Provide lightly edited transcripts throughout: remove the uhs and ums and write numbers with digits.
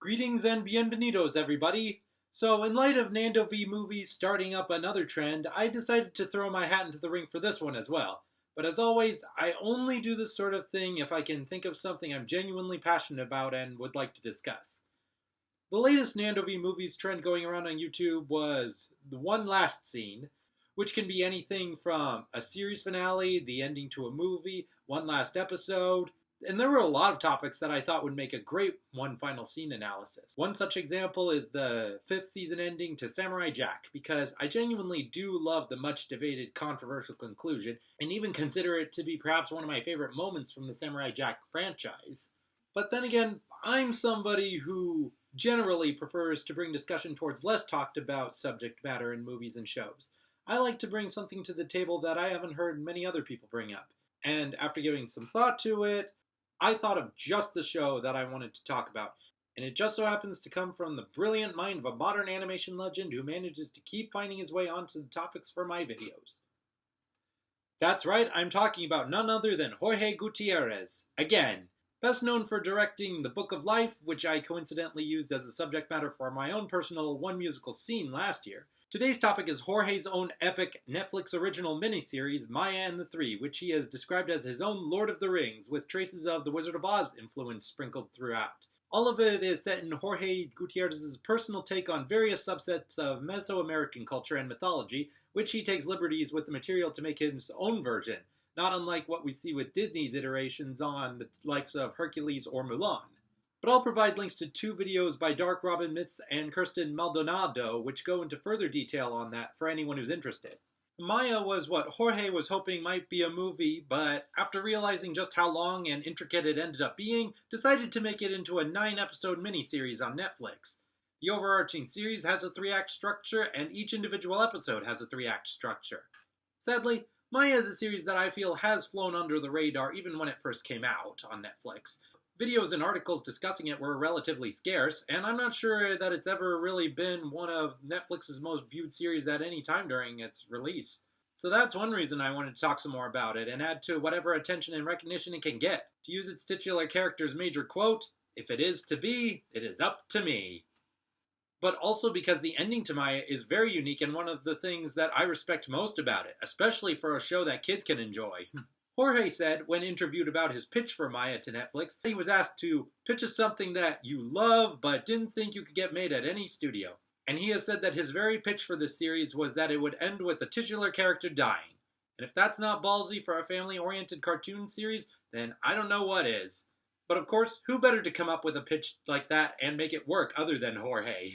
Greetings and bienvenidos, everybody. So, in light of Nando v Movies starting up another trend, I decided to throw my hat into the ring for this one as well. But as always, I only do this sort of thing if I can think of something I'm genuinely passionate about and would like to discuss. The latest Nando v Movies trend going around on YouTube was the one last scene, which can be anything from a series finale, the ending to a movie, one last episode, and there were a lot of topics that I thought would make a great one final scene analysis. One such example is the 5th season ending to Samurai Jack, because I genuinely do love the much debated controversial conclusion, and even consider it to be perhaps one of my favorite moments from the Samurai Jack franchise. But then again, I'm somebody who generally prefers to bring discussion towards less talked about subject matter in movies and shows. I like to bring something to the table that I haven't heard many other people bring up. And after giving some thought to it, I thought of just the show that I wanted to talk about, and it just so happens to come from the brilliant mind of a modern animation legend who manages to keep finding his way onto the topics for my videos. That's right, I'm talking about none other than Jorgé Guttierez, again. Best known for directing The Book of Life, which I coincidentally used as a subject matter for my own personal one musical scene last year. Today's topic is Jorge's own epic Netflix original miniseries, Maya and the Three, which he has described as his own Lord of the Rings, with traces of the Wizard of Oz influence sprinkled throughout. All of it is set in Jorgé Guttierez's personal take on various subsets of Mesoamerican culture and mythology, which he takes liberties with the material to make his own version, not unlike what we see with Disney's iterations on the likes of Hercules or Mulan. But I'll provide links to 2 videos by Dark Robin Myths and Kirsten Maldonado, which go into further detail on that for anyone who's interested. Maya was what Jorge was hoping might be a movie, but after realizing just how long and intricate it ended up being, decided to make it into a 9-episode miniseries on Netflix. The overarching series has a 3-act structure, and each individual episode has a 3-act structure. Sadly, Maya is a series that I feel has flown under the radar even when it first came out on Netflix. Videos and articles discussing it were relatively scarce, and I'm not sure that it's ever really been one of Netflix's most viewed series at any time during its release. So that's one reason I wanted to talk some more about it, and add to whatever attention and recognition it can get. To use its titular character's major quote, "If it is to be, it is up to me." But also because the ending to Maya is very unique and one of the things that I respect most about it, especially for a show that kids can enjoy. Jorge said, when interviewed about his pitch for Maya to Netflix, he was asked to pitch us something that you love but didn't think you could get made at any studio. And he has said that his very pitch for this series was that it would end with the titular character dying. And if that's not ballsy for a family-oriented cartoon series, then I don't know what is. But of course, who better to come up with a pitch like that and make it work other than Jorge?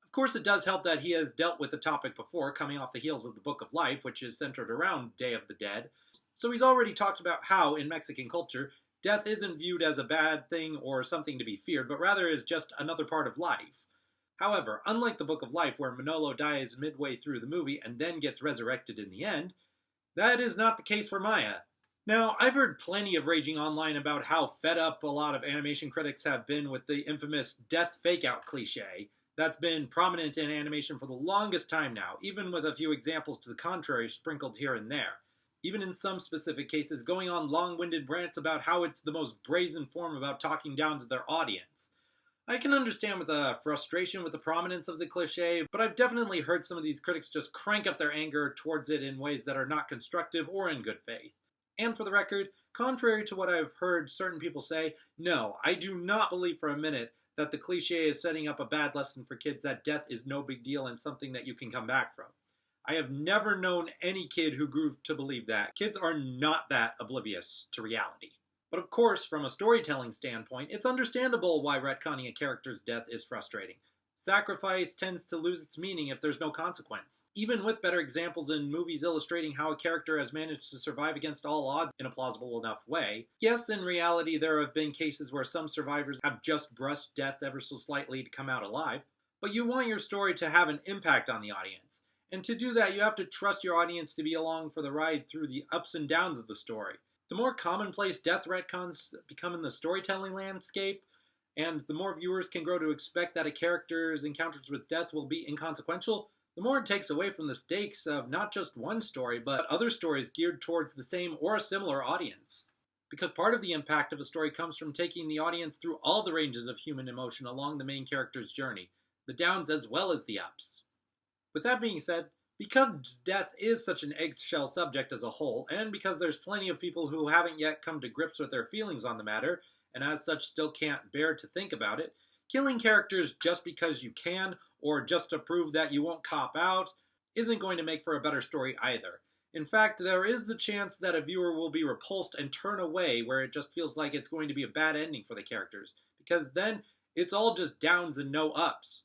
Of course, it does help that he has dealt with the topic before, coming off the heels of the Book of Life, which is centered around Day of the Dead. So he's already talked about how, in Mexican culture, death isn't viewed as a bad thing or something to be feared, but rather as just another part of life. However, unlike the Book of Life, where Manolo dies midway through the movie and then gets resurrected in the end, that is not the case for Maya. Now, I've heard plenty of raging online about how fed up a lot of animation critics have been with the infamous death fake-out cliche that's been prominent in animation for the longest time now, even with a few examples to the contrary sprinkled here and there. Even in some specific cases, going on long-winded rants about how it's the most brazen form about talking down to their audience. I can understand with the frustration with the prominence of the cliche, but I've definitely heard some of these critics just crank up their anger towards it in ways that are not constructive or in good faith. And for the record, contrary to what I've heard certain people say, no, I do not believe for a minute that the cliche is setting up a bad lesson for kids that death is no big deal and something that you can come back from. I have never known any kid who grew to believe that. Kids are not that oblivious to reality. But of course, from a storytelling standpoint, it's understandable why retconning a character's death is frustrating. Sacrifice tends to lose its meaning if there's no consequence. Even with better examples in movies illustrating how a character has managed to survive against all odds in a plausible enough way, yes, in reality there have been cases where some survivors have just brushed death ever so slightly to come out alive, but you want your story to have an impact on the audience. And to do that, you have to trust your audience to be along for the ride through the ups and downs of the story. The more commonplace death retcons become in the storytelling landscape, and the more viewers can grow to expect that a character's encounters with death will be inconsequential, the more it takes away from the stakes of not just one story, but other stories geared towards the same or a similar audience. because part of the impact of a story comes from taking the audience through all the ranges of human emotion along the main character's journey, the downs as well as the ups. With that being said, because death is such an eggshell subject as a whole, and because there's plenty of people who haven't yet come to grips with their feelings on the matter, and as such still can't bear to think about it, killing characters just because you can, or just to prove that you won't cop out, isn't going to make for a better story either. In fact, there is the chance that a viewer will be repulsed and turn away where it just feels like it's going to be a bad ending for the characters, because then it's all just downs and no ups.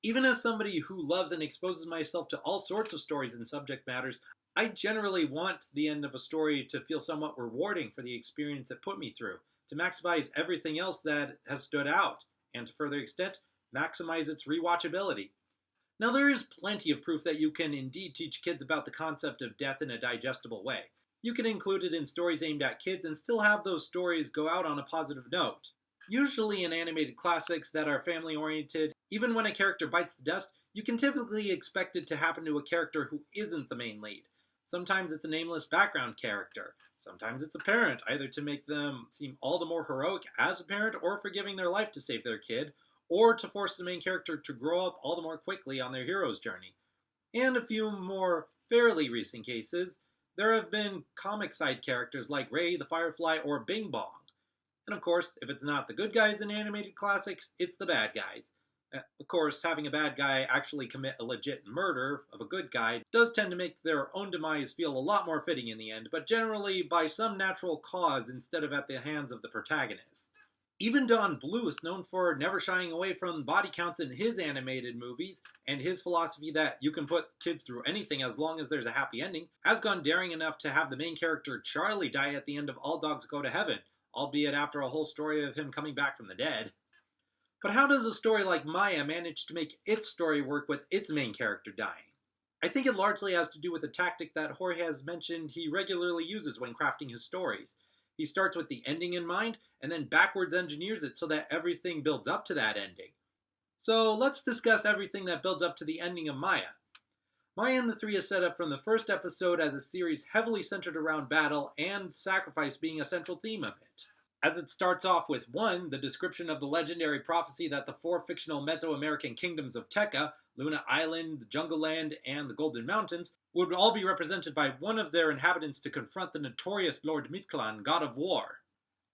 Even as somebody who loves and exposes myself to all sorts of stories and subject matters, I generally want the end of a story to feel somewhat rewarding for the experience it put me through, to maximize everything else that has stood out, and to further extent, maximize its rewatchability. Now, there is plenty of proof that you can indeed teach kids about the concept of death in a digestible way. You can include it in stories aimed at kids and still have those stories go out on a positive note. Usually in animated classics that are family-oriented, even when a character bites the dust, you can typically expect it to happen to a character who isn't the main lead. Sometimes it's a nameless background character. Sometimes it's a parent, either to make them seem all the more heroic as a parent or for giving their life to save their kid, or to force the main character to grow up all the more quickly on their hero's journey. And a few more fairly recent cases, there have been comic side characters like Ray the Firefly or Bing Bong. And of course, if it's not the good guys in animated classics, it's the bad guys. Of course, having a bad guy actually commit a legit murder of a good guy does tend to make their own demise feel a lot more fitting in the end, but generally by some natural cause instead of at the hands of the protagonist. Even Don Bluth, known for never shying away from body counts in his animated movies, and his philosophy that you can put kids through anything as long as there's a happy ending, has gone daring enough to have the main character Charlie die at the end of All Dogs Go to Heaven, albeit after a whole story of him coming back from the dead. But how does a story like Maya manage to make its story work with its main character dying? I think it largely has to do with the tactic that Jorge has mentioned he regularly uses when crafting his stories. He starts with the ending in mind, and then backwards engineers it so that everything builds up to that ending. So let's discuss everything that builds up to the ending of Maya. Maya and the Three is set up from the first episode as a series heavily centered around battle and sacrifice being a central theme of it. As it starts off with 1, the description of the legendary prophecy that the 4 fictional Mesoamerican kingdoms of Tekka, Luna Island, the Jungle Land, and the Golden Mountains, would all be represented by one of their inhabitants to confront the notorious Lord Mictlan, god of war.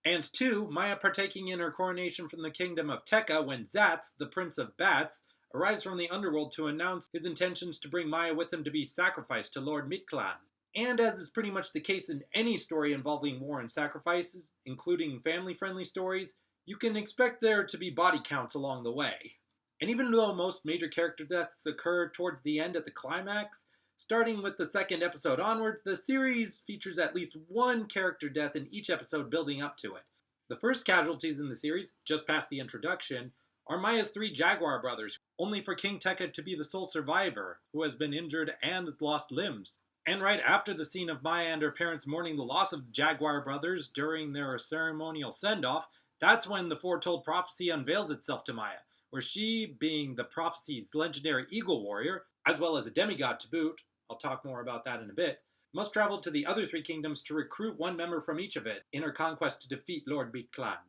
And 2, Maya partaking in her coronation from the kingdom of Tekka when Zatz, the prince of bats, arrives from the underworld to announce his intentions to bring Maya with him to be sacrificed to Lord Mictlan. And as is pretty much the case in any story involving war and sacrifices, including family-friendly stories, you can expect there to be body counts along the way. And even though most major character deaths occur towards the end at the climax, starting with the second episode onwards, the series features at least one character death in each episode building up to it. The first casualties in the series, just past the introduction, are Maya's 3 Jaguar brothers, only for King Tekka to be the sole survivor, who has been injured and has lost limbs. And right after the scene of Maya and her parents mourning the loss of Jaguar brothers during their ceremonial send-off, that's when the foretold prophecy unveils itself to Maya, where she, being the prophecy's legendary eagle warrior, as well as a demigod to boot, I'll talk more about that in a bit, must travel to the other 3 kingdoms to recruit one member from each of it in her conquest to defeat Lord Mictlan.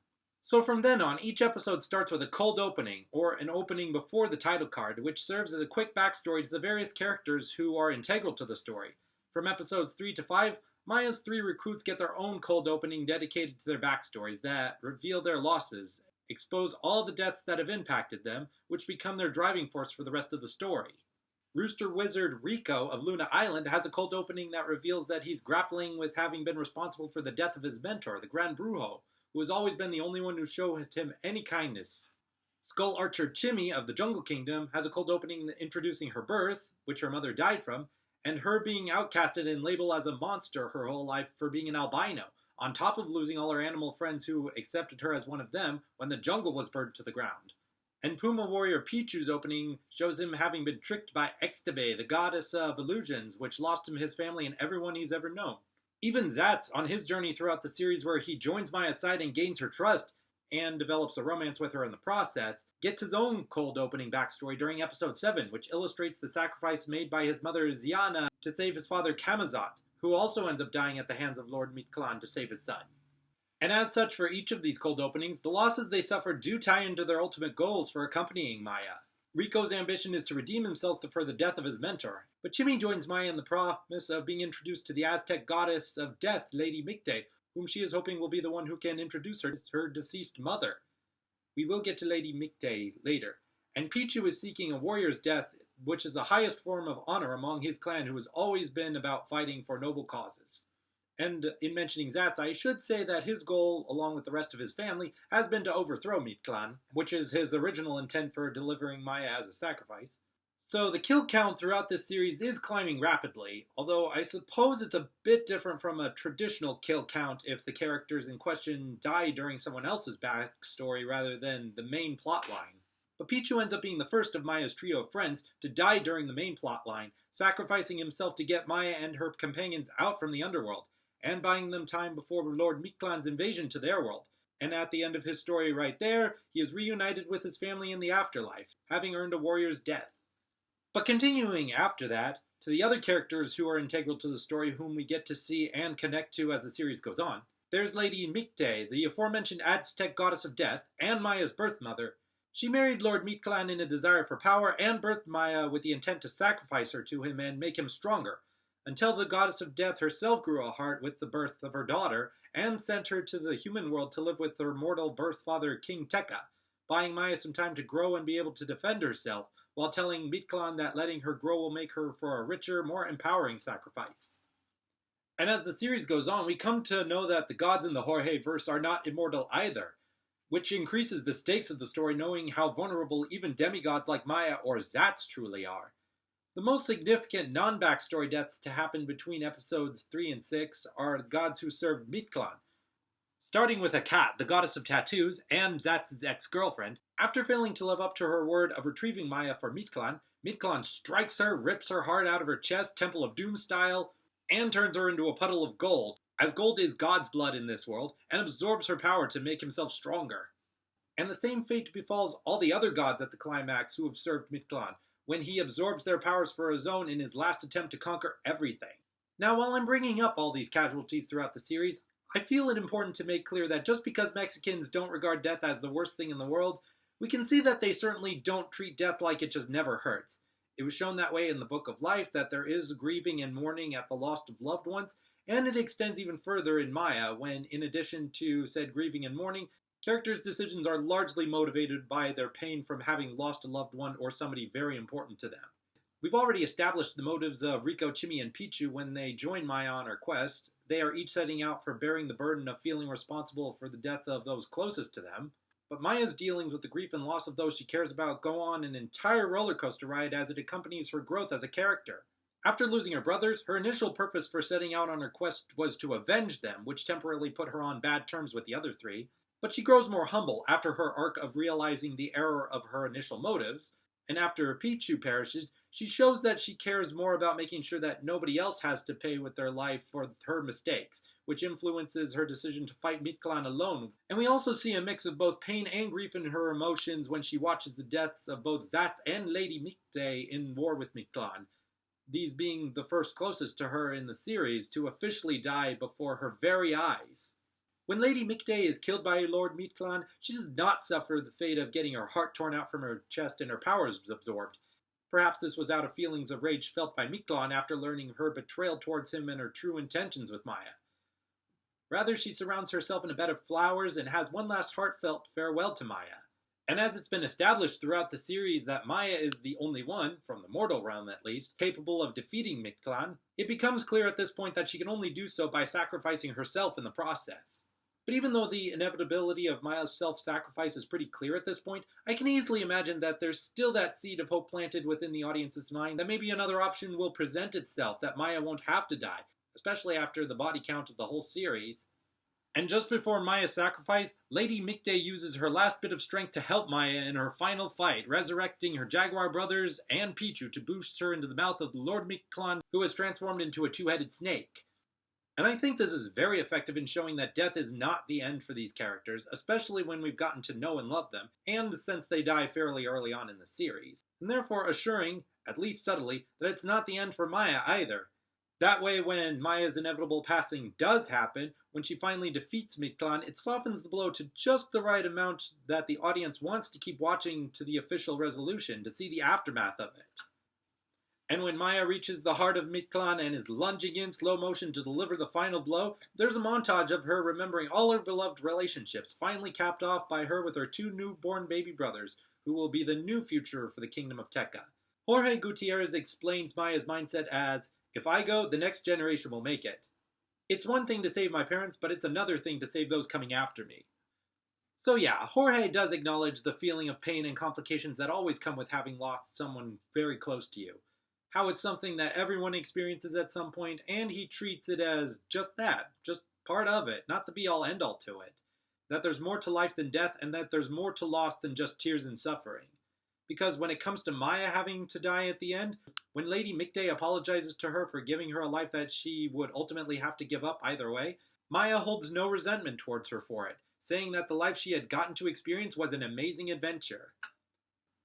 So from then on, each episode starts with a cold opening, or an opening before the title card, which serves as a quick backstory to the various characters who are integral to the story. From episodes 3 to 5, Maya's 3 recruits get their own cold opening dedicated to their backstories that reveal their losses, expose all the deaths that have impacted them, which become their driving force for the rest of the story. Rooster Wizard Rico of Luna Island has a cold opening that reveals that he's grappling with having been responsible for the death of his mentor, the Grand Brujo, who has always been the only one who showed him any kindness. Skull Archer Chimmy of the Jungle Kingdom has a cold opening introducing her birth, which her mother died from, and her being outcasted and labeled as a monster her whole life for being an albino, on top of losing all her animal friends who accepted her as one of them when the jungle was burned to the ground. And Puma Warrior Pichu's opening shows him having been tricked by Extabe, the goddess of illusions, which lost him his family and everyone he's ever known. Even Zatz, on his journey throughout the series where he joins Maya's side and gains her trust, and develops a romance with her in the process, gets his own cold opening backstory during episode 7, which illustrates the sacrifice made by his mother Ziana to save his father Kamazot, who also ends up dying at the hands of Lord Mictlan to save his son. And as such, for each of these cold openings, the losses they suffer do tie into their ultimate goals for accompanying Maya. Rico's ambition is to redeem himself for the death of his mentor, but Chimmy joins Maya in the promise of being introduced to the Aztec goddess of death, Lady Micte, whom she is hoping will be the one who can introduce her to her deceased mother. We will get to Lady Micte later. And Pichu is seeking a warrior's death, which is the highest form of honor among his clan, who has always been about fighting for noble causes. And in mentioning Zatz, I should say that his goal, along with the rest of his family, has been to overthrow Mictlan, which is his original intent for delivering Maya as a sacrifice. So the kill count throughout this series is climbing rapidly, although I suppose it's a bit different from a traditional kill count if the characters in question die during someone else's backstory rather than the main plotline. But Pichu ends up being the first of Maya's trio of friends to die during the main plotline, sacrificing himself to get Maya and her companions out from the underworld, and buying them time before Lord Mictlan's invasion to their world. And at the end of his story right there, he is reunited with his family in the afterlife, having earned a warrior's death. But continuing after that, to the other characters who are integral to the story whom we get to see and connect to as the series goes on, there's Lady Micte, the aforementioned Aztec goddess of death, and Maya's birth mother. She married Lord Mictlan in a desire for power and birthed Maya with the intent to sacrifice her to him and make him stronger, until the goddess of death herself grew a heart with the birth of her daughter and sent her to the human world to live with her mortal birth father King Tekka, buying Maya some time to grow and be able to defend herself, while telling Mictlan that letting her grow will make her for a richer, more empowering sacrifice. And as the series goes on, we come to know that the gods in the Jorgé verse are not immortal either, which increases the stakes of the story knowing how vulnerable even demigods like Maya or Zatz truly are. The most significant non-backstory deaths to happen between episodes 3 and 6 are the gods who served Mictlan. Starting with Akat, the goddess of tattoos, and Zatz's ex-girlfriend. After failing to live up to her word of retrieving Maya for Mictlan, Mictlan strikes her, rips her heart out of her chest, Temple of Doom style, and turns her into a puddle of gold, as gold is God's blood in this world, and absorbs her power to make himself stronger. And the same fate befalls all the other gods at the climax who have served Mictlan, when he absorbs their powers for his own in his last attempt to conquer everything. Now, while I'm bringing up all these casualties throughout the series, I feel it important to make clear that just because Mexicans don't regard death as the worst thing in the world, we can see that they certainly don't treat death like it just never hurts. It was shown that way in the Book of Life, that there is grieving and mourning at the loss of loved ones, and it extends even further in Maya, when, in addition to said grieving and mourning, characters' decisions are largely motivated by their pain from having lost a loved one or somebody very important to them. We've already established the motives of Rico, Chimmy, and Pichu when they join Maya on her quest. They are each setting out for bearing the burden of feeling responsible for the death of those closest to them. But Maya's dealings with the grief and loss of those she cares about go on an entire roller coaster ride as it accompanies her growth as a character. After losing her brothers, her initial purpose for setting out on her quest was to avenge them, which temporarily put her on bad terms with the other three. But she grows more humble after her arc of realizing the error of her initial motives, and after Pichu perishes, she shows that she cares more about making sure that nobody else has to pay with their life for her mistakes, which influences her decision to fight Mictlan alone. And we also see a mix of both pain and grief in her emotions when she watches the deaths of both Zatz and Lady Micte in war with Mictlan, these being the first closest to her in the series to officially die before her very eyes. When Lady Micte is killed by Lord Mictlan, she does not suffer the fate of getting her heart torn out from her chest and her powers absorbed. Perhaps this was out of feelings of rage felt by Mictlan after learning of her betrayal towards him and her true intentions with Maya. Rather, she surrounds herself in a bed of flowers and has one last heartfelt farewell to Maya. And as it's been established throughout the series that Maya is the only one, from the mortal realm at least, capable of defeating Mictlan, it becomes clear at this point that she can only do so by sacrificing herself in the process. But even though the inevitability of Maya's self-sacrifice is pretty clear at this point, I can easily imagine that there's still that seed of hope planted within the audience's mind that maybe another option will present itself, that Maya won't have to die, especially after the body count of the whole series. And just before Maya's sacrifice, Lady Micte uses her last bit of strength to help Maya in her final fight, resurrecting her jaguar brothers and Pichu to boost her into the mouth of the Lord Mictlan, who has transformed into a two-headed snake. And I think this is very effective in showing that death is not the end for these characters, especially when we've gotten to know and love them, and since they die fairly early on in the series, and therefore assuring, at least subtly, that it's not the end for Maya either. That way, when Maya's inevitable passing does happen, when she finally defeats Mictlan, it softens the blow to just the right amount that the audience wants to keep watching to the official resolution, to see the aftermath of it. And when Maya reaches the heart of Mictlan and is lunging in slow motion to deliver the final blow, there's a montage of her remembering all her beloved relationships, finally capped off by her with her 2 newborn baby brothers, who will be the new future for the Kingdom of Tekka. Jorgé Guttierez explains Maya's mindset as, "If I go, the next generation will make it. It's one thing to save my parents, but it's another thing to save those coming after me." So yeah, Jorge does acknowledge the feeling of pain and complications that always come with having lost someone very close to you. How it's something that everyone experiences at some point, and he treats it as just that, just part of it, not the be-all end-all to it. That there's more to life than death, and that there's more to loss than just tears and suffering. Because when it comes to Maya having to die at the end, when Lady Micte apologizes to her for giving her a life that she would ultimately have to give up either way, Maya holds no resentment towards her for it, saying that the life she had gotten to experience was an amazing adventure.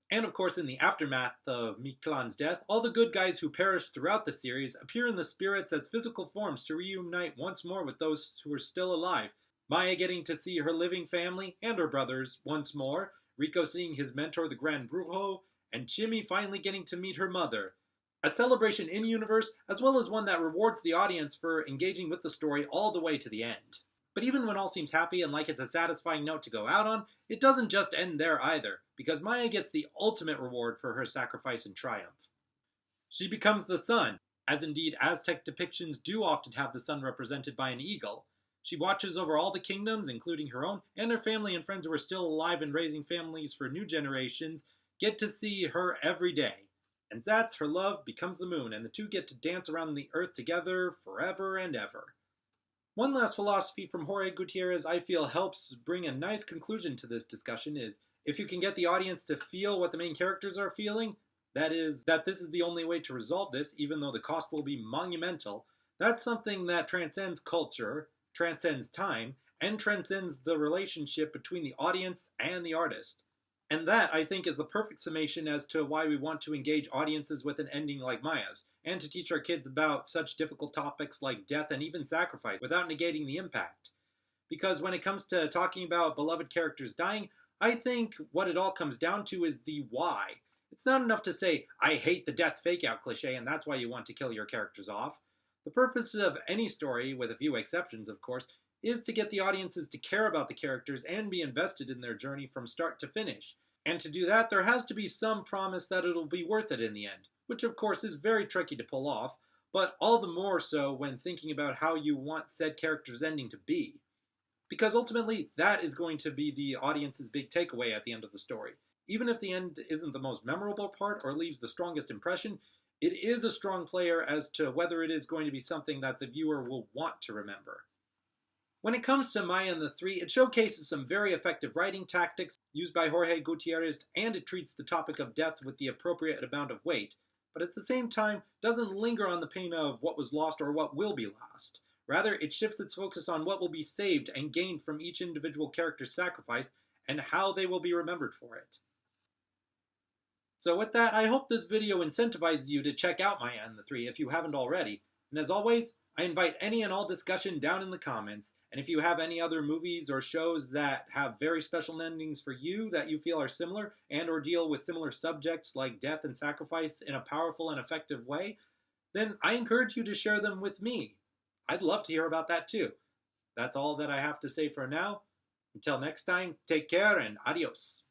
And of course, in the aftermath of Mictlan's death, all the good guys who perished throughout the series appear in the spirits as physical forms to reunite once more with those who are still alive. Maya getting to see her living family and her brothers once more, Rico seeing his mentor, the Grand Brujo, and Chimmy finally getting to meet her mother. A celebration in-universe, as well as one that rewards the audience for engaging with the story all the way to the end. But even when all seems happy and like it's a satisfying note to go out on, it doesn't just end there either, because Maya gets the ultimate reward for her sacrifice and triumph. She becomes the sun, as indeed Aztec depictions do often have the sun represented by an eagle. She watches over all the kingdoms, including her own, and her family and friends who are still alive and raising families for new generations get to see her every day. And that's her love becomes the moon, and the two get to dance around the earth together forever and ever. One last philosophy from Jorgé Guttierez I feel helps bring a nice conclusion to this discussion is, if you can get the audience to feel what the main characters are feeling, that is, that this is the only way to resolve this, even though the cost will be monumental, that's something that transcends culture, transcends time, and transcends the relationship between the audience and the artist. And that, I think, is the perfect summation as to why we want to engage audiences with an ending like Maya's, and to teach our kids about such difficult topics like death and even sacrifice without negating the impact. Because when it comes to talking about beloved characters dying, I think what it all comes down to is the why. It's not enough to say, "I hate the death fake-out cliche and that's why you want to kill your characters off." The purpose of any story, with a few exceptions of course, is to get the audiences to care about the characters and be invested in their journey from start to finish. And to do that, there has to be some promise that it'll be worth it in the end, which of course is very tricky to pull off, but all the more so when thinking about how you want said character's ending to be. Because ultimately, that is going to be the audience's big takeaway at the end of the story. Even if the end isn't the most memorable part or leaves the strongest impression, it is a strong player as to whether it is going to be something that the viewer will want to remember. When it comes to Maya and the Three, it showcases some very effective writing tactics used by Jorgé Guttierez, and it treats the topic of death with the appropriate amount of weight, but at the same time doesn't linger on the pain of what was lost or what will be lost. Rather, it shifts its focus on what will be saved and gained from each individual character's sacrifice and how they will be remembered for it. So with that, I hope this video incentivizes you to check out Maya and the Three if you haven't already, and as always, I invite any and all discussion down in the comments, and if you have any other movies or shows that have very special endings for you that you feel are similar and or deal with similar subjects like death and sacrifice in a powerful and effective way, then I encourage you to share them with me. I'd love to hear about that too. That's all that I have to say for now. Until next time, take care and adios.